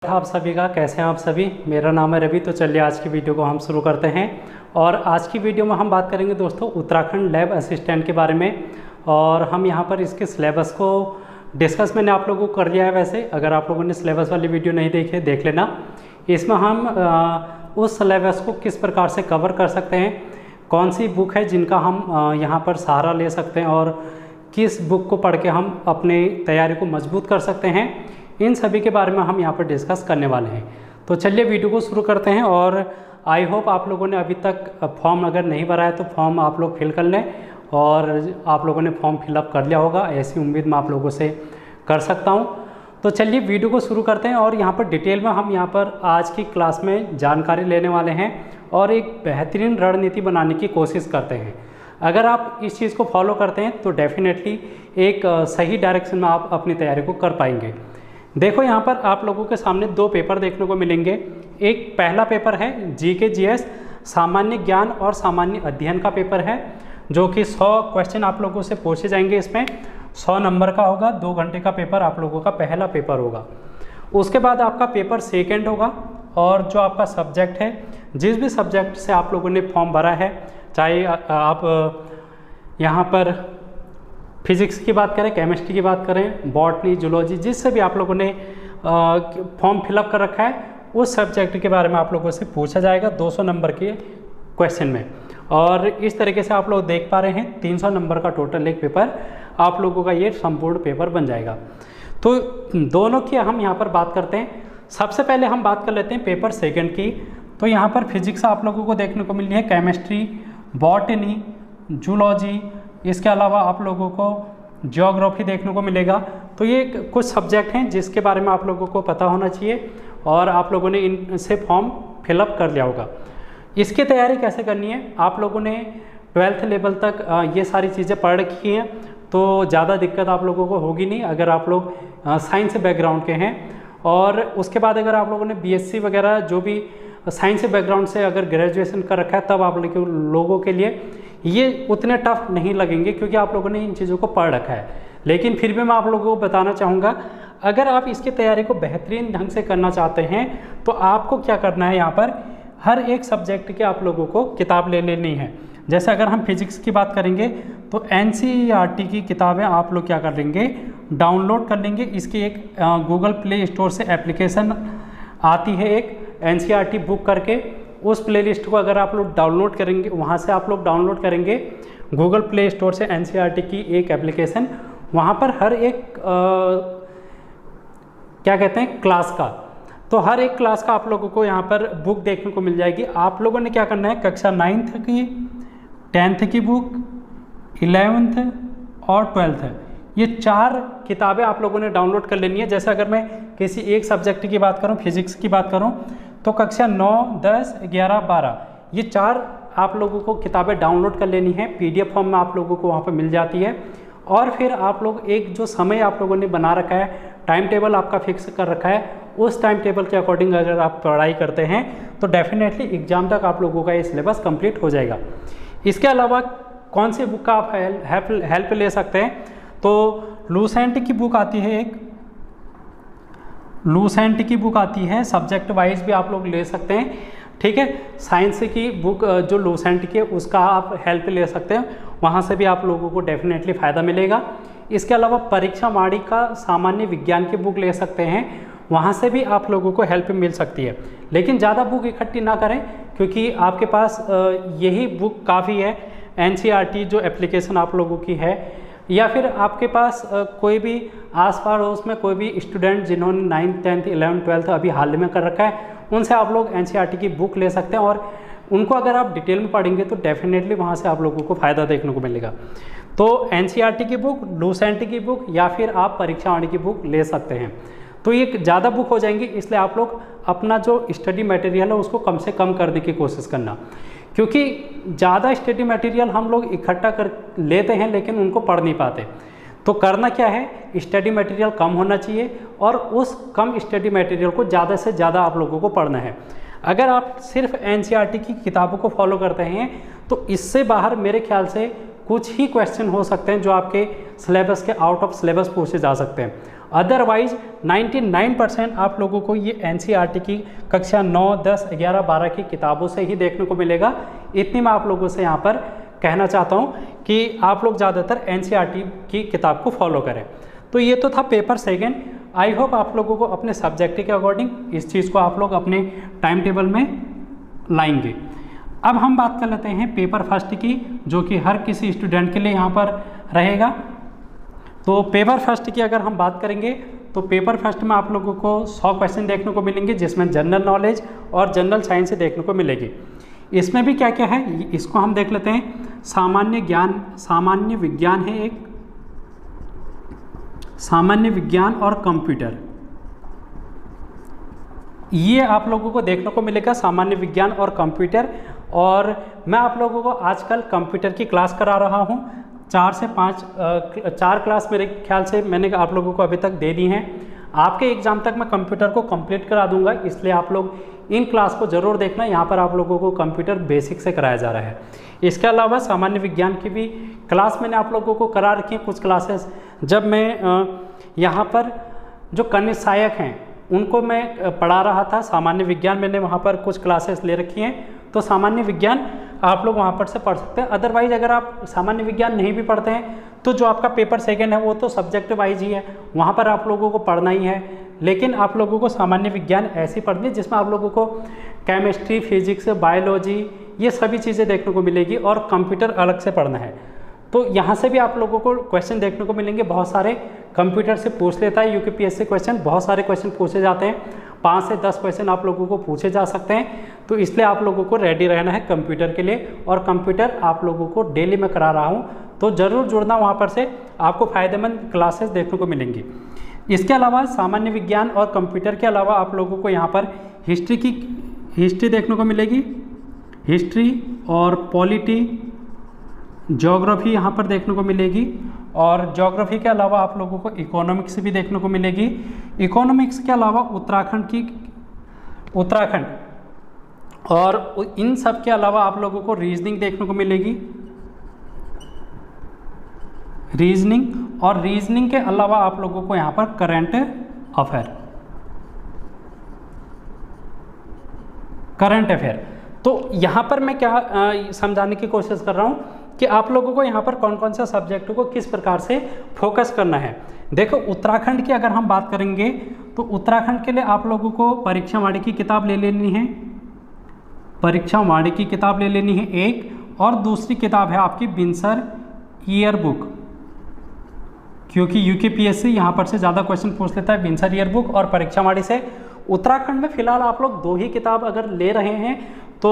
आप सभी का कैसे हैं आप सभी। मेरा नाम है रवि। तो चलिए आज की वीडियो को हम शुरू करते हैं। और आज की वीडियो में हम बात करेंगे दोस्तों उत्तराखंड लैब असिस्टेंट के बारे में। और हम यहाँ पर इसके सिलेबस को डिस्कस मैंने आप लोगों को कर लिया है। वैसे अगर आप लोगों ने सिलेबस वाली वीडियो नहीं देखी है देख लेना। इसमें हम उस सिलेबस को किस प्रकार से कवर कर सकते हैं, कौन सी बुक है जिनका हम यहाँ पर सहारा ले सकते हैं और किस बुक को पढ़ के हम अपनी तैयारी को मजबूत कर सकते हैं, इन सभी के बारे में हम यहाँ पर डिस्कस करने वाले हैं। तो चलिए वीडियो को शुरू करते हैं। और आई होप आप लोगों ने अभी तक फॉर्म अगर नहीं भरा है तो फॉर्म आप लोग फिल कर लें और आप लोगों ने फॉर्म फिलअप कर लिया होगा, ऐसी उम्मीद मैं आप लोगों से कर सकता हूँ। तो चलिए वीडियो को शुरू करते हैं और यहाँ पर डिटेल में हम यहाँ पर आज की क्लास में जानकारी लेने वाले हैं और एक बेहतरीन रणनीति बनाने की कोशिश करते हैं। अगर आप इस चीज़ को फॉलो करते हैं तो डेफिनेटली एक सही डायरेक्शन में आप अपनी तैयारी को कर पाएंगे। देखो यहाँ पर आप लोगों के सामने दो पेपर देखने को मिलेंगे। एक पहला पेपर है जीके जीएस सामान्य ज्ञान और सामान्य अध्ययन का पेपर है, जो कि 100 क्वेश्चन आप लोगों से पूछे जाएंगे। इसमें 100 नंबर का होगा, 2 घंटे का पेपर आप लोगों का पहला पेपर होगा। उसके बाद आपका पेपर सेकेंड होगा और जो आपका सब्जेक्ट है, जिस भी सब्जेक्ट से आप लोगों ने फॉर्म भरा है, चाहे आप यहाँ पर फिजिक्स की बात करें, केमिस्ट्री की बात करें, बॉटनी, जूलॉजी, जिससे भी आप लोगों ने फॉर्म फिलअप कर रखा है उस सब्जेक्ट के बारे में आप लोगों से पूछा जाएगा 200 नंबर के क्वेश्चन में। और इस तरीके से आप लोग देख पा रहे हैं 300 नंबर का टोटल एक पेपर आप लोगों का ये संपूर्ण पेपर बन जाएगा। तो दोनों की हम यहाँ पर बात करते हैं। सबसे पहले हम बात कर लेते हैं पेपर सेकेंड की। तो यहाँ पर फिजिक्स आप लोगों को देखने को मिल रही है, केमिस्ट्री, बॉटनी, जूलॉजी, इसके अलावा आप लोगों को ज्योग्राफी देखने को मिलेगा। तो ये कुछ सब्जेक्ट हैं जिसके बारे में आप लोगों को पता होना चाहिए और आप लोगों ने इनसे फॉर्म फिलअप कर लिया होगा। इसकी तैयारी कैसे करनी है, आप लोगों ने 12th लेवल तक ये सारी चीज़ें पढ़ रखी हैं तो ज़्यादा दिक्कत आप लोगों को होगी नहीं अगर आप लोग साइंस बैकग्राउंड के हैं। और उसके बाद अगर आप लोगों ने बीएससी वगैरह जो भी साइंस बैकग्राउंड से अगर ग्रेजुएशन कर रखा है तब आप लोगों के लिए ये उतने टफ नहीं लगेंगे क्योंकि आप लोगों ने इन चीज़ों को पढ़ रखा है। लेकिन फिर भी मैं आप लोगों को बताना चाहूँगा, अगर आप इसकी तैयारी को बेहतरीन ढंग से करना चाहते हैं तो आपको क्या करना है, यहाँ पर हर एक सब्जेक्ट के आप लोगों को किताब ले लेनी है। जैसे अगर हम फिजिक्स की बात करेंगे तो एनसीईआरटी की किताबें आप लोग क्या कर लेंगे, डाउनलोड कर लेंगे। इसकी एक गूगल प्ले स्टोर से एप्लीकेशन आती है, एक एनसीईआरटी बुक करके, उस प्लेलिस्ट को अगर आप लोग डाउनलोड करेंगे, वहाँ से आप लोग डाउनलोड करेंगे गूगल प्ले स्टोर से एनसीईआरटी की एक एप्लीकेशन। वहाँ पर हर एक क्या कहते हैं क्लास का, तो हर एक क्लास का आप लोगों को यहाँ पर बुक देखने को मिल जाएगी। आप लोगों ने क्या करना है, कक्षा 9th की, 10th की बुक, 11th और 12th, ये 4 किताबें आप लोगों ने डाउनलोड कर लेनी है। जैसे अगर मैं किसी एक सब्जेक्ट की बात करूं, फिजिक्स की बात करूं, तो कक्षा 9, 10, 11, 12 ये 4 आप लोगों को किताबें डाउनलोड कर लेनी है। पीडीएफ फॉर्म में आप लोगों को वहाँ पर मिल जाती है। और फिर आप लोग एक जो समय आप लोगों ने बना रखा है, टाइम टेबल आपका फिक्स कर रखा है, उस टाइम टेबल के अकॉर्डिंग अगर आप पढ़ाई करते हैं तो डेफिनेटली एग्जाम तक आप लोगों का ये सिलेबस कंप्लीट हो जाएगा। इसके अलावा कौन सी बुक का आप हेल्प ले सकते हैं, तो लूसेंट की बुक आती है, एक लूसेंट की बुक आती है, सब्जेक्ट वाइज भी आप लोग ले सकते हैं। ठीक है, साइंस की बुक जो लूसेंट की है उसका आप हेल्प ले सकते हैं, वहाँ से भी आप लोगों को डेफिनेटली फ़ायदा मिलेगा। इसके अलावा परीक्षा वाणी का सामान्य विज्ञान की बुक ले सकते हैं, वहाँ से भी आप लोगों को हेल्प मिल सकती है। लेकिन ज़्यादा बुक इकट्ठी ना करें क्योंकि आपके पास यही बुक काफ़ी है। एनसीईआरटी जो एप्लीकेशन आप लोगों की है, या फिर आपके पास कोई भी आस पास में कोई भी स्टूडेंट जिन्होंने 9th, 10th, 11th, 12th अभी हाल में कर रखा है, उनसे आप लोग एनसीईआरटी की बुक ले सकते हैं और उनको अगर आप डिटेल में पढ़ेंगे तो डेफिनेटली वहाँ से आप लोगों को फ़ायदा देखने को मिलेगा। तो एनसीईआरटी की बुक, लूसेंट की बुक या फिर आप परीक्षा वाणी की बुक ले सकते हैं। तो ये ज़्यादा बुक हो जाएंगी, इसलिए आप लोग अपना जो स्टडी मटेरियल है उसको कम से कम करने की कोशिश करना, क्योंकि ज़्यादा स्टडी मटेरियल हम लोग इकट्ठा कर लेते हैं लेकिन उनको पढ़ नहीं पाते। तो करना क्या है, स्टडी मटेरियल कम होना चाहिए और उस कम स्टडी मटेरियल को ज़्यादा से ज़्यादा आप लोगों को पढ़ना है। अगर आप सिर्फ एनसीईआरटी की किताबों को फॉलो करते हैं तो इससे बाहर मेरे ख्याल से कुछ ही क्वेश्चन हो सकते हैं जो आपके सिलेबस के आउट ऑफ सिलेबस पूछे जा सकते हैं। अदरवाइज 99% आप लोगों को ये एनसीईआरटी की कक्षा 9, 10, 11, 12 की किताबों से ही देखने को मिलेगा। इतनी मैं आप लोगों से यहाँ पर कहना चाहता हूँ कि आप लोग ज़्यादातर एनसीईआरटी की किताब को फॉलो करें। तो ये तो था पेपर सेकेंड। आई होप आप लोगों को अपने सब्जेक्ट के अकॉर्डिंग इस चीज़ को आप लोग अपने टाइम टेबल में लाएंगे। अब हम बात कर लेते हैं पेपर फर्स्ट की, जो कि हर किसी स्टूडेंट के लिए यहाँ पर रहेगा। तो पेपर फर्स्ट की अगर हम बात करेंगे तो पेपर फर्स्ट में आप लोगों को 100 क्वेश्चन देखने को मिलेंगे, जिसमें जनरल नॉलेज और जनरल साइंस से देखने को मिलेगी। इसमें भी क्या क्या है इसको हम देख लेते हैं। सामान्य ज्ञान, सामान्य विज्ञान है एक, सामान्य विज्ञान और कंप्यूटर, ये आप लोगों को देखने को मिलेगा, सामान्य विज्ञान और कंप्यूटर। और मैं आप लोगों को आजकल कंप्यूटर की क्लास करा रहा हूँ। 4 से 5 4 क्लास मेरे ख्याल से मैंने आप लोगों को अभी तक दे दी हैं। आपके एग्ज़ाम तक मैं कंप्यूटर को कंप्लीट करा दूंगा, इसलिए आप लोग इन क्लास को ज़रूर देखना। यहाँ पर आप लोगों को कंप्यूटर बेसिक से कराया जा रहा है। इसके अलावा सामान्य विज्ञान की भी क्लास मैंने आप लोगों को करा रखी है। कुछ क्लासेस जब मैं यहाँ पर जो कनिष्ठ सहायक हैं उनको मैं पढ़ा रहा था, सामान्य विज्ञान मैंने वहाँ पर कुछ क्लासेस ले रखी हैं, तो सामान्य विज्ञान आप लोग वहाँ पर से पढ़ सकते हैं। अदरवाइज अगर आप सामान्य विज्ञान नहीं भी पढ़ते हैं तो जो आपका पेपर सेकंड है वो तो सब्जेक्ट वाइज ही है, वहाँ पर आप लोगों को पढ़ना ही है। लेकिन आप लोगों को सामान्य विज्ञान ऐसी पढ़नी है जिसमें आप लोगों को केमिस्ट्री, फिजिक्स, बायोलॉजी ये सभी चीज़ें देखने को मिलेगी, और कंप्यूटर अलग से पढ़ना है। तो यहाँ से भी आप लोगों को क्वेश्चन देखने को मिलेंगे, बहुत सारे कंप्यूटर से पूछ लेता है यूपीएससी क्वेश्चन, बहुत सारे क्वेश्चन पूछे जाते हैं, 5 से 10 क्वेश्चन आप लोगों को पूछे जा सकते हैं। तो इसलिए आप लोगों को रेडी रहना है कंप्यूटर के लिए, और कंप्यूटर आप लोगों को डेली मैं करा रहा हूँ, तो ज़रूर जुड़ना, वहाँ पर से आपको फ़ायदेमंद क्लासेस देखने को मिलेंगी। इसके अलावा सामान्य विज्ञान और कंप्यूटर के अलावा आप लोगों को यहाँ पर हिस्ट्री देखने को मिलेगी, हिस्ट्री और पॉलिटी, ज्योग्राफी यहाँ पर देखने को मिलेगी। और ज्योग्राफी के अलावा आप लोगों को इकोनॉमिक्स भी देखने को मिलेगी। इकोनॉमिक्स के अलावा उत्तराखंड और इन सब के अलावा आप लोगों को रीजनिंग देखने को मिलेगी, रीजनिंग। और रीजनिंग के अलावा आप लोगों को यहाँ पर करंट अफेयर। तो यहाँ पर मैं क्या समझाने की कोशिश कर रहा हूँ कि आप लोगों को यहाँ पर कौन कौन सा सब्जेक्ट को किस प्रकार से फोकस करना है। देखो, उत्तराखंड की अगर हम बात करेंगे तो उत्तराखंड के लिए आप लोगों को परीक्षा वाणी की किताब ले लेनी है, परीक्षा वाणी की किताब ले लेनी है एक, और दूसरी किताब है आपकी बिनसर ईयर बुक, क्योंकि यूपीएससी यहाँ पर से ज़्यादा क्वेश्चन पूछ लेता है बिनसर ईयर बुक और परीक्षा वाणी से। उत्तराखंड में फिलहाल आप लोग 2 ही किताब अगर ले रहे हैं तो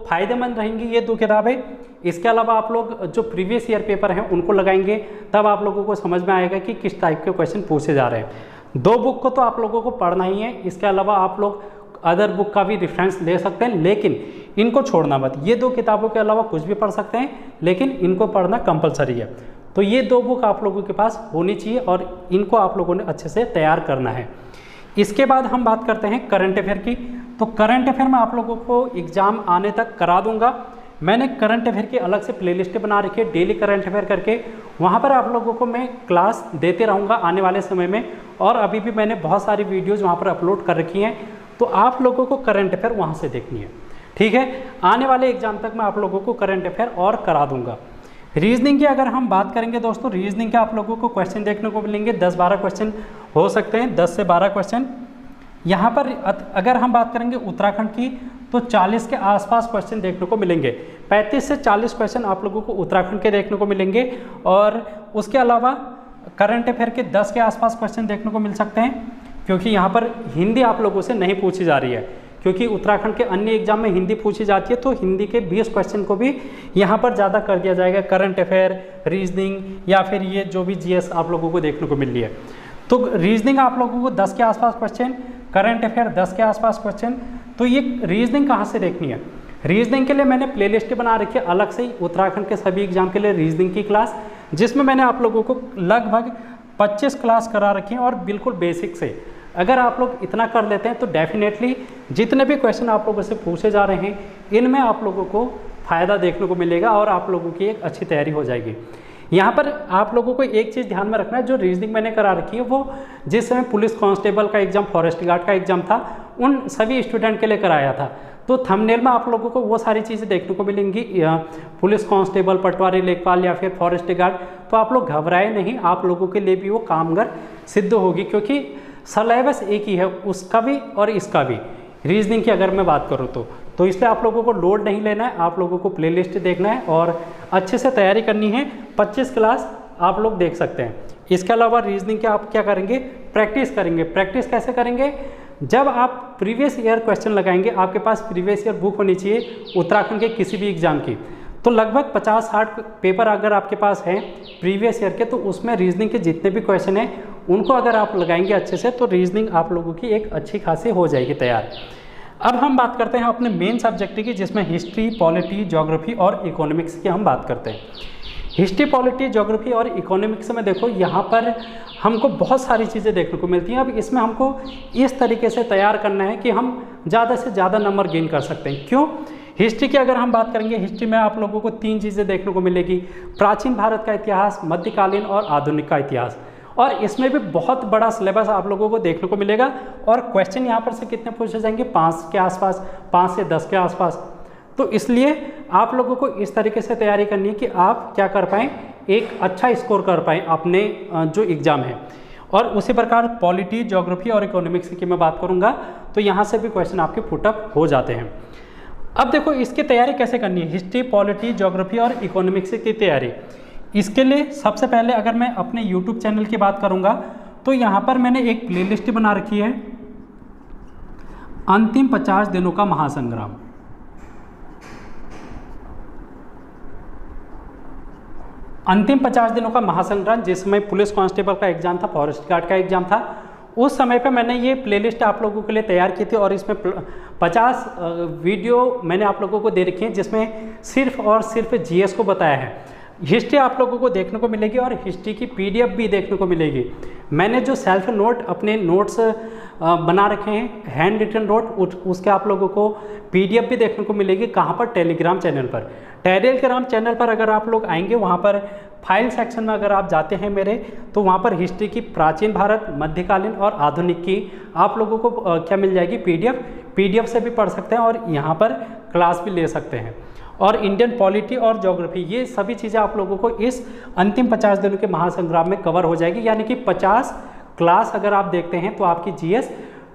फायदेमंद रहेंगी ये 2 किताबें। इसके अलावा आप लोग जो प्रीवियस ईयर पेपर हैं उनको लगाएंगे, तब आप लोगों को समझ में आएगा कि किस टाइप के क्वेश्चन पूछे जा रहे हैं। 2 बुक को तो आप लोगों को पढ़ना ही है। इसके अलावा आप लोग अदर बुक का भी रेफरेंस ले सकते हैं, लेकिन इनको छोड़ना मत। ये 2 किताबों के अलावा कुछ भी पढ़ सकते हैं, लेकिन इनको पढ़ना कंपलसरी है। तो ये 2 बुक आप लोगों के पास होनी चाहिए और इनको आप लोगों ने अच्छे से तैयार करना है। इसके बाद हम बात करते हैं करंट अफेयर की। तो करंट अफेयर में आप लोगों को एग्ज़ाम आने तक करा दूंगा। मैंने करंट अफेयर की अलग से प्लेलिस्ट बना रखी है, डेली करंट अफेयर करके, वहाँ पर आप लोगों को मैं क्लास देते रहूँगा आने वाले समय में। और अभी भी मैंने बहुत सारी वीडियोज़ वहाँ पर अपलोड कर रखी हैं, तो आप लोगों को करंट अफेयर वहाँ से देखनी है, ठीक है। आने वाले एग्जाम तक मैं आप लोगों को करंट अफेयर और करा दूंगा। रीजनिंग की अगर हम बात करेंगे दोस्तों, रीजनिंग के आप लोगों को क्वेश्चन देखने को मिलेंगे, 10-12 क्वेश्चन हो सकते हैं, 10 से 12 क्वेश्चन। यहाँ पर अगर हम बात करेंगे उत्तराखंड की तो 40 के आसपास क्वेश्चन देखने को मिलेंगे। 35 से 40 क्वेश्चन आप लोगों को उत्तराखंड के देखने को मिलेंगे। और उसके अलावा करंट अफेयर के 10 के आसपास क्वेश्चन देखने को मिल सकते हैं, क्योंकि यहाँ पर हिंदी आप लोगों से नहीं पूछी जा रही है, क्योंकि उत्तराखंड के अन्य एग्जाम में हिंदी पूछी जाती है। तो हिंदी के 20 क्वेश्चन को भी यहाँ पर ज़्यादा कर दिया जाएगा, करंट अफेयर, रीजनिंग या फिर ये जो भी जीएस आप लोगों को देखने को मिल रही है। तो रीजनिंग आप लोगों को 10 के आसपास क्वेश्चन, करंट अफेयर 10 के आसपास क्वेश्चन। तो ये रीजनिंग कहाँ से देखनी है? रीजनिंग के लिए मैंने प्लेलिस्ट बना रखी है अलग से ही, उत्तराखंड के सभी एग्जाम के लिए रीजनिंग की क्लास, जिसमें मैंने आप लोगों को लगभग 25 क्लास करा रखी हैं और बिल्कुल बेसिक से। अगर आप लोग इतना कर लेते हैं तो डेफिनेटली जितने भी क्वेश्चन आप लोगों से पूछे जा रहे हैं इनमें आप लोगों को फ़ायदा देखने को मिलेगा और आप लोगों की एक अच्छी तैयारी हो जाएगी। यहाँ पर आप लोगों को एक चीज़ ध्यान में रखना है, जो रीजनिंग मैंने करा रखी है वो जिस समय पुलिस कांस्टेबल का एग्जाम, फॉरेस्ट गार्ड का एग्जाम था, उन सभी स्टूडेंट के लिए कराया था। तो थंबनेल में आप लोगों को वो सारी चीज़ें देखने को मिलेंगी, पुलिस कांस्टेबल, पटवारी, लेखपाल या फिर फॉरेस्ट गार्ड। तो आप लोग घबराए नहीं, आप लोगों के लिए भी वो कामगार सिद्ध होगी, क्योंकि सिलेबस एक ही है, उसका भी और इसका भी, रीजनिंग की अगर मैं बात करूँ तो इसलिए आप लोगों को लोड नहीं लेना है, आप लोगों को प्लेलिस्ट देखना है और अच्छे से तैयारी करनी है। 25 क्लास आप लोग देख सकते हैं। इसके अलावा रीजनिंग के आप क्या करेंगे, प्रैक्टिस करेंगे। प्रैक्टिस कैसे करेंगे, जब आप प्रीवियस ईयर क्वेश्चन लगाएंगे, आपके पास प्रीवियस ईयर बुक होनी चाहिए उत्तराखंड के किसी भी एग्जाम की। तो लगभग 50-60 पेपर अगर आपके पास हैं प्रीवियस ईयर के, तो उसमें रीजनिंग के जितने भी क्वेश्चन हैं उनको अगर आप लगाएंगे अच्छे से, तो रीजनिंग आप लोगों की एक अच्छी खासी हो जाएगी तैयार। अब हम बात करते हैं अपने मेन सब्जेक्ट की, जिसमें हिस्ट्री, पॉलिटी, ज्योग्राफी और इकोनॉमिक्स की हम बात करते हैं। हिस्ट्री, पॉलिटी, ज्योग्राफी और इकोनॉमिक्स में देखो यहाँ पर हमको बहुत सारी चीज़ें देखने को मिलती हैं। अब इसमें हमको इस तरीके से तैयार करना है कि हम ज़्यादा से ज़्यादा नंबर गेन कर सकते हैं। क्यों? हिस्ट्री की अगर हम बात करेंगे, हिस्ट्री में आप लोगों को 3 चीज़ें देखने को मिलेगी, प्राचीन भारत का इतिहास, मध्यकालीन और आधुनिक का इतिहास। और इसमें भी बहुत बड़ा सिलेबस आप लोगों को देखने को मिलेगा। और क्वेश्चन यहाँ पर से कितने पूछे जाएंगे, 5 के आसपास, 5 से 10 के आसपास। तो इसलिए आप लोगों को इस तरीके से तैयारी करनी है कि आप क्या कर पाएँ, एक अच्छा स्कोर कर पाएँ अपने जो एग्ज़ाम है। और उसी प्रकार पॉलिटी, ज्योग्राफी और इकोनॉमिक्स की मैं बात करूँगा, तो यहाँ से भी क्वेश्चन आपके पुटअप हो जाते हैं। अब देखो इसकी तैयारी कैसे करनी है, हिस्ट्री, पॉलिटी, ज्योग्राफी और इकोनॉमिक्स की तैयारी। इसके लिए सबसे पहले अगर मैं अपने YouTube चैनल की बात करूंगा, तो यहाँ पर मैंने एक प्लेलिस्ट बना रखी है, अंतिम 50 दिनों का महासंग्राम। अंतिम 50 दिनों का महासंग्राम, जिसमें पुलिस कांस्टेबल का एग्जाम था, फॉरेस्ट गार्ड का एग्जाम था, उस समय पे मैंने ये प्लेलिस्ट आप लोगों के लिए तैयार की थी। और इसमें 50 वीडियो मैंने आप लोगों को दे रखी है, जिसमें सिर्फ और सिर्फ जीएस को बताया है। हिस्ट्री आप लोगों को देखने को मिलेगी और हिस्ट्री की पीडीएफ भी देखने को मिलेगी। मैंने जो सेल्फ नोट, अपने नोट्स बना रखे हैं, हैंड रिटन नोट, उसके आप लोगों को पीडीएफ भी देखने को मिलेगी। कहाँ पर? टेलीग्राम चैनल पर। टेलीग्राम चैनल पर अगर आप लोग आएंगे, वहाँ पर फाइल सेक्शन में अगर आप जाते हैं मेरे, तो वहाँ पर हिस्ट्री की प्राचीन भारत, मध्यकालीन और आधुनिक की आप लोगों को क्या मिल जाएगी, पीडीएफ से भी पढ़ सकते हैं और यहाँ पर क्लास भी ले सकते हैं। और इंडियन पॉलिटी और ज्योग्राफी, ये सभी चीज़ें आप लोगों को इस अंतिम 50 दिनों के महासंग्राम में कवर हो जाएगी। यानी कि 50 क्लास अगर आप देखते हैं तो आपकी जीएस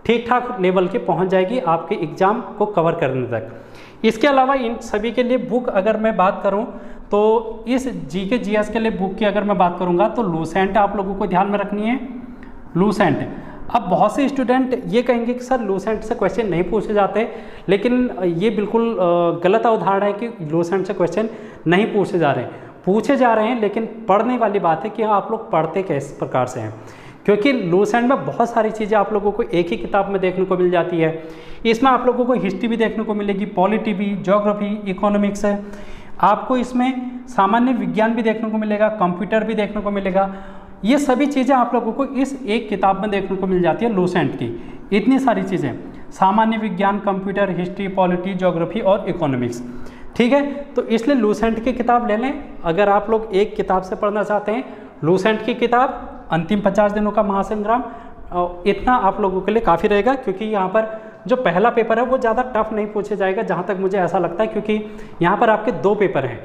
ठीक ठाक लेवल की पहुंच जाएगी आपके एग्ज़ाम को कवर करने तक। इसके अलावा इन सभी के लिए बुक अगर मैं बात करूं, तो इस जीके जीएस के लिए बुक की अगर मैं बात करूंगा, तो लूसेंट आप लोगों को ध्यान में रखनी है, लूसेंट। अब बहुत से स्टूडेंट ये कहेंगे कि सर लूसेंट से क्वेश्चन नहीं पूछे जाते, लेकिन ये बिल्कुल गलत उदाहरण है कि लूसेंट से क्वेश्चन नहीं पूछे जा रहे हैं। पूछे जा रहे हैं, लेकिन पढ़ने वाली बात है कि आप लोग पढ़ते किस प्रकार से हैं। क्योंकि लूसेंट में बहुत सारी चीज़ें आप लोगों को एक ही किताब में देखने को मिल जाती है। इसमें आप लोगों को हिस्ट्री भी देखने को मिलेगी, पॉलिटी भी, ज्योग्राफी, इकोनॉमिक्स है, आपको इसमें सामान्य विज्ञान भी देखने को मिलेगा, कंप्यूटर भी देखने को मिलेगा। ये सभी चीज़ें आप लोगों को इस एक किताब में देखने को मिल जाती है लूसेंट की। इतनी सारी चीज़ें, सामान्य विज्ञान, कंप्यूटर, हिस्ट्री, पॉलिटी, ज्योग्राफी और इकोनॉमिक्स। ठीक है, तो इसलिए लूसेंट की किताब ले लें। अगर आप लोग एक किताब से पढ़ना चाहते हैं, लूसेंट की किताब, अंतिम 50 दिनों का महासंग्राम, इतना आप लोगों के लिए काफ़ी रहेगा। क्योंकि यहाँ पर जो पहला पेपर है वो ज़्यादा टफ नहीं पूछे जाएगा, जहाँ तक मुझे ऐसा लगता है, क्योंकि यहाँ पर आपके 2 पेपर हैं,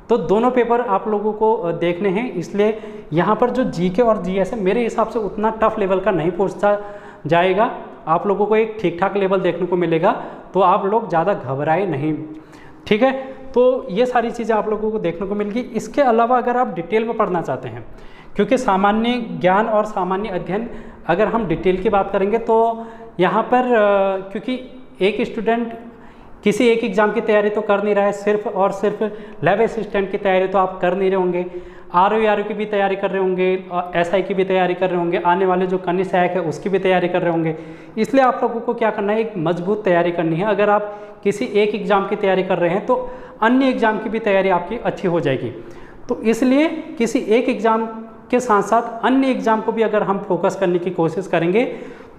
तो दोनों पेपर आप लोगों को देखने हैं। इसलिए यहाँ पर जो जीके और जीएस है, मेरे हिसाब से उतना टफ लेवल का नहीं पूछा जाएगा। आप लोगों को एक ठीक ठाक लेवल देखने को मिलेगा, तो आप लोग ज़्यादा घबराए नहीं। ठीक है, तो ये सारी चीज़ें आप लोगों को देखने को मिलेगी। इसके अलावा अगर आप डिटेल में पढ़ना चाहते हैं, क्योंकि सामान्य ज्ञान और सामान्य अध्ययन अगर हम डिटेल की बात करेंगे, तो यहाँ पर क्योंकि एक स्टूडेंट किसी एक एग्ज़ाम की तैयारी तो कर नहीं रहा है, सिर्फ और सिर्फ लैब असिस्टेंट की तैयारी तो आप कर नहीं रहे होंगे, आरओ की भी तैयारी कर रहे होंगे, एसआई की भी तैयारी कर रहे होंगे, आने वाले जो कन्या सहायक है उसकी भी तैयारी कर रहे होंगे। इसलिए आप लोगों को क्या करना है, एक मजबूत तैयारी करनी है। अगर आप किसी एक एग्ज़ाम की तैयारी कर रहे हैं, तो अन्य एग्ज़ाम की भी तैयारी आपकी अच्छी हो जाएगी। तो इसलिए किसी एक एग्ज़ाम के साथ साथ अन्य एग्ज़ाम को भी अगर हम फोकस करने की कोशिश करेंगे,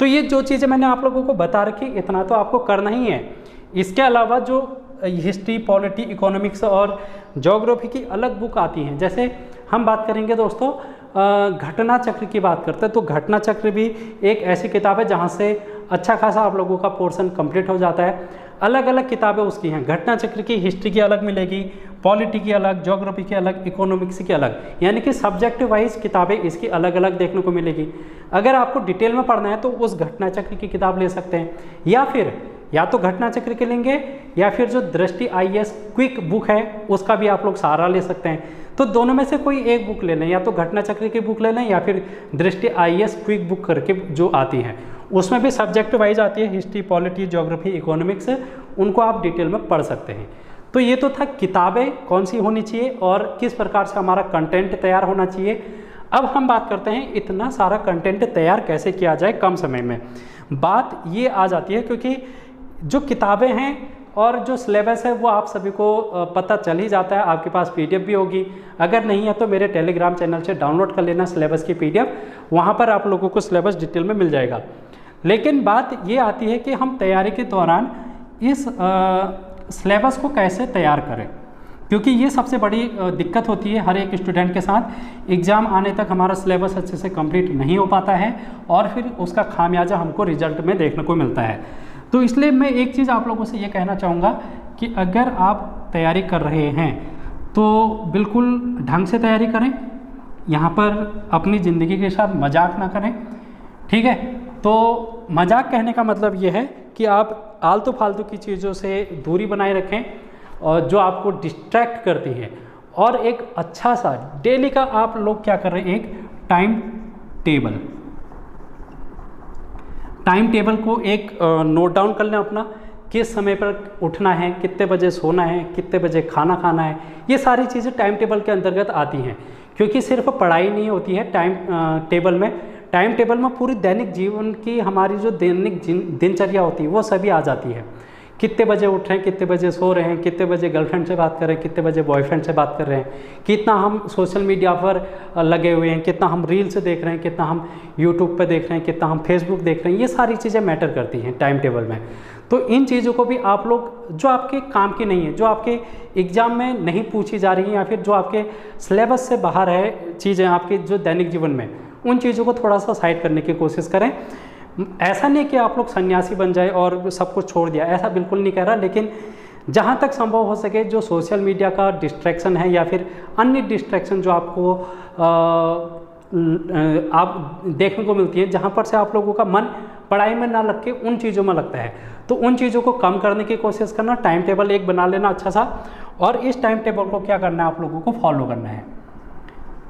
तो ये जो चीज़ें मैंने आप लोगों को बता रखी, इतना तो आपको करना ही है। इसके अलावा जो हिस्ट्री, पॉलिटी, इकोनॉमिक्स और ज्योग्राफी की अलग बुक आती हैं, जैसे हम बात करेंगे दोस्तों घटना चक्र की बात करते हैं। तो घटना चक्र भी एक ऐसी किताब है जहाँ से अच्छा खासा आप लोगों का पोर्शन कंप्लीट हो जाता है। अलग अलग किताबें उसकी हैं। घटना चक्र की हिस्ट्री की अलग मिलेगी, पॉलिटी की अलग, ज्योग्राफी की अलग, इकोनॉमिक्स की अलग, यानी कि सब्जेक्ट वाइज किताबें इसकी अलग अलग देखने को मिलेगी। अगर आपको डिटेल में पढ़ना है तो उस घटना चक्र की किताब ले सकते हैं, या फिर या तो घटना चक्र के लेंगे या फिर जो दृष्टि IAS क्विक बुक है उसका भी आप लोग सहारा ले सकते हैं। तो दोनों में से कोई एक बुक ले लें, या तो घटना चक्र की बुक ले लें या फिर दृष्टि IAS क्विक बुक करके जो आती है, उसमें भी सब्जेक्ट वाइज आती है, हिस्ट्री, पॉलिटी, ज्योग्राफी, इकोनॉमिक्स, उनको आप डिटेल में पढ़ सकते हैं। तो ये तो था किताबें कौन सी होनी चाहिए और किस प्रकार से हमारा कंटेंट तैयार होना चाहिए। अब हम बात करते हैं इतना सारा कंटेंट तैयार कैसे किया जाए कम समय में। बात ये आ जाती है क्योंकि जो किताबें हैं और जो सिलेबस है वो आप सभी को पता चल ही जाता है। आपके पास PDF भी होगी, अगर नहीं है तो मेरे टेलीग्राम चैनल से डाउनलोड कर लेना सिलेबस की PDF, वहाँ पर आप लोगों को सिलेबस डिटेल में मिल जाएगा। लेकिन बात ये आती है कि हम तैयारी के दौरान इस सिलेबस को कैसे तैयार करें, क्योंकि ये सबसे बड़ी दिक्कत होती है हर एक स्टूडेंट के साथ। एग्ज़ाम आने तक हमारा सिलेबस अच्छे से कंप्लीट नहीं हो पाता है और फिर उसका खामियाजा हमको रिजल्ट में देखने को मिलता है। तो इसलिए मैं एक चीज़ आप लोगों से ये कहना चाहूँगा कि अगर आप तैयारी कर रहे हैं तो बिल्कुल ढंग से तैयारी करें, यहाँ पर अपनी ज़िंदगी के साथ मजाक ना करें, ठीक है। तो मजाक कहने का मतलब ये है कि आप आलतू फालतू की चीज़ों से दूरी बनाए रखें और जो आपको डिस्ट्रैक्ट करती हैं, और एक अच्छा सा डेली का आप लोग क्या कर रहे हैं, एक टाइम टेबल को एक नोट डाउन कर लें अपना, किस समय पर उठना है, कितने बजे सोना है, कितने बजे खाना खाना है। ये सारी चीज़ें टाइम टेबल के अंतर्गत आती हैं, क्योंकि सिर्फ पढ़ाई नहीं होती है टाइम टेबल में पूरी दैनिक जीवन की हमारी जो दैनिक दिनचर्या होती है वो सभी आ जाती है। कितने बजे उठ रहे हैं, कितने बजे सो रहे हैं, कितने बजे गर्लफ्रेंड से बात कर रहे हैं, कितने बजे बॉयफ्रेंड से बात कर रहे हैं, कितना हम सोशल मीडिया पर लगे हुए हैं, कितना हम रील्स देख रहे हैं, कितना हम यूट्यूब पर देख रहे हैं, कितना हम फेसबुक देख रहे हैं। ये सारी चीज़ें मैटर करती हैं टाइम टेबल में। तो इन चीज़ों को भी आप लोग, जो आपके काम की नहीं है, जो आपके एग्ज़ाम में नहीं पूछी जा रही हैं, या फिर जो आपके सिलेबस से बाहर है चीज़ें आपके जो दैनिक जीवन में, उन चीज़ों को थोड़ा सा साइड करने की कोशिश करें। ऐसा नहीं कि आप लोग सन्यासी बन जाए और सब कुछ छोड़ दिया, ऐसा बिल्कुल नहीं कह रहा, लेकिन जहाँ तक संभव हो सके जो सोशल मीडिया का डिस्ट्रैक्शन है या फिर अन्य डिस्ट्रैक्शन जो आपको आप देखने को मिलती है, जहाँ पर से आप लोगों का मन पढ़ाई में ना लग के उन चीज़ों में लगता है, तो उन चीज़ों को कम करने की कोशिश करना। टाइम टेबल एक बना लेना अच्छा सा, और इस टाइम टेबल को क्या करना है, आप लोगों को फॉलो करना है,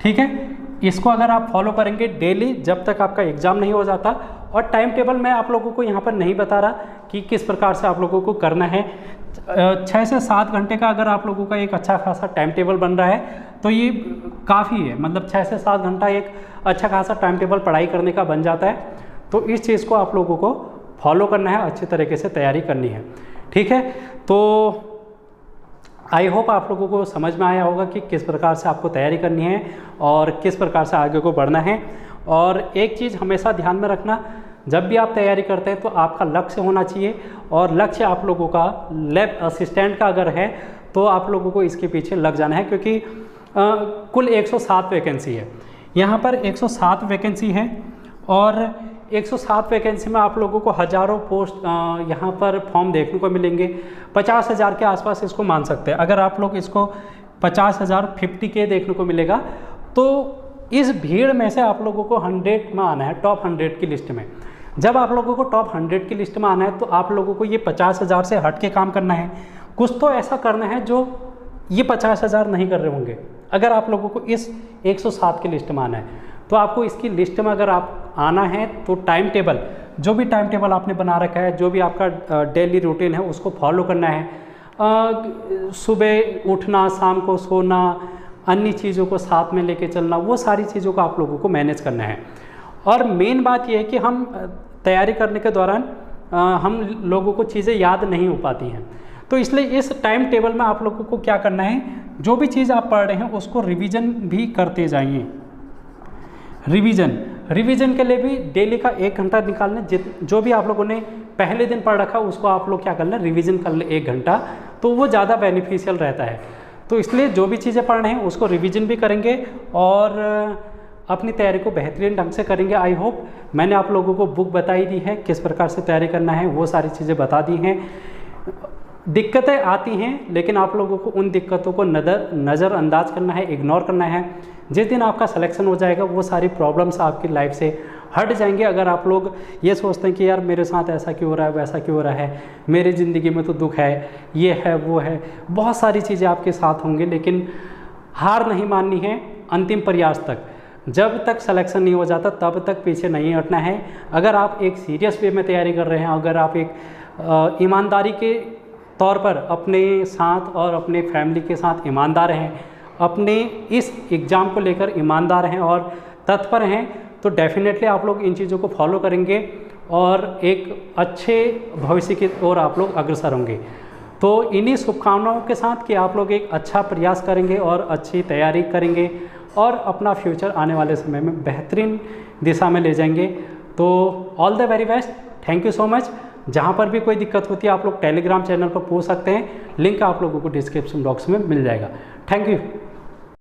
ठीक है। इसको अगर आप फॉलो करेंगे डेली जब तक आपका एग्ज़ाम नहीं हो जाता, और टाइम टेबल मैं आप लोगों को यहाँ पर नहीं बता रहा कि किस प्रकार से आप लोगों को करना है। 6 से 7 घंटे का अगर आप लोगों का एक अच्छा खासा टाइम टेबल बन रहा है तो ये काफ़ी है, मतलब 6 से 7 घंटा एक अच्छा खासा टाइम टेबल पढ़ाई करने का बन जाता है। तो इस चीज़ को आप लोगों को फॉलो करना है, अच्छी तरीके से तैयारी करनी है, ठीक है। तो आई होप आप लोगों को समझ में आया होगा कि किस प्रकार से आपको तैयारी करनी है और किस प्रकार से आगे को बढ़ना है। और एक चीज़ हमेशा ध्यान में रखना, जब भी आप तैयारी करते हैं तो आपका लक्ष्य होना चाहिए, और लक्ष्य आप लोगों का लैब असिस्टेंट का अगर है तो आप लोगों को इसके पीछे लग जाना है, क्योंकि कुल 107 वैकेंसी है। यहाँ पर 107 वैकेंसी है, और 107 वैकेंसी में आप लोगों को हज़ारों पोस्ट यहाँ पर फॉर्म देखने को मिलेंगे। 50,000 के आसपास इसको मान सकते हैं। अगर आप लोग इसको 50,000 50K देखने को मिलेगा, तो इस भीड़ में से आप लोगों को 100 में आना है, टॉप 100 की लिस्ट में। जब आप लोगों को टॉप 100 की लिस्ट में आना है तो आप लोगों को ये 50,000 से हट के काम करना है। कुछ तो ऐसा करना है जो ये 50,000 नहीं कर रहे होंगे। अगर आप लोगों को इस 107 की लिस्ट में आना है तो आपको इसकी लिस्ट में अगर आप आना है तो टाइम टेबल, जो भी टाइम टेबल आपने बना रखा है, जो भी आपका डेली रूटीन है, उसको फॉलो करना है। सुबह उठना, शाम को सोना, अन्य चीज़ों को साथ में लेके चलना, वो सारी चीज़ों को आप लोगों को मैनेज करना है। और मेन बात यह है कि हम तैयारी करने के दौरान हम लोगों को चीज़ें याद नहीं हो पाती हैं, तो इसलिए इस टाइम टेबल में आप लोगों को क्या करना है, जो भी चीज़ आप पढ़ रहे हैं उसको रिवीजन भी करते जाइए। रिवीजन के लिए भी डेली का 1 घंटा निकालना। जो भी आप लोगों ने पहले दिन पढ़ रखा उसको आप लोग क्या कर लें, रिवीजन कर लें 1 घंटा, तो वो ज़्यादा बेनिफिशियल रहता है। तो इसलिए जो भी चीज़ें पढ़ रहे हैं उसको रिवीजन भी करेंगे और अपनी तैयारी को बेहतरीन ढंग से करेंगे। आई होप मैंने आप लोगों को बुक बताई दी है, किस प्रकार से तैयारी करना है वो सारी चीज़ें बता दी हैं। दिक्कतें आती हैं लेकिन आप लोगों को उन दिक्कतों को नज़रअंदाज करना है, इग्नोर करना है। जिस दिन आपका सिलेक्शन हो जाएगा वो सारी प्रॉब्लम्स आपकी लाइफ से हट जाएंगे। अगर आप लोग ये सोचते हैं कि यार मेरे साथ ऐसा क्यों हो रहा है, वैसा क्यों हो रहा है, मेरी ज़िंदगी में तो दुख है, ये है वो है, बहुत सारी चीज़ें आपके साथ होंगी, लेकिन हार नहीं माननी है अंतिम प्रयास तक। जब तक सिलेक्शन नहीं हो जाता तब तक पीछे नहीं हटना है। अगर आप एक सीरियस वे में तैयारी कर रहे हैं, अगर आप एक ईमानदारी के तौर पर अपने साथ और अपने फैमिली के साथ ईमानदार हैं, अपने इस एग्ज़ाम को लेकर ईमानदार हैं और तत्पर हैं, तो डेफिनेटली आप लोग इन चीज़ों को फॉलो करेंगे और एक अच्छे भविष्य की ओर आप लोग अग्रसर होंगे। तो इन्हीं शुभकामनाओं के साथ कि आप लोग एक अच्छा प्रयास करेंगे और अच्छी तैयारी करेंगे और अपना फ्यूचर आने वाले समय में बेहतरीन दिशा में ले जाएंगे। तो all the very best, thank you so much. जहाँ पर भी कोई दिक्कत होती है आप लोग टेलीग्राम चैनल पर पूछ सकते हैं, लिंक आप लोगों को डिस्क्रिप्शन बॉक्स में मिल जाएगा। Thank you.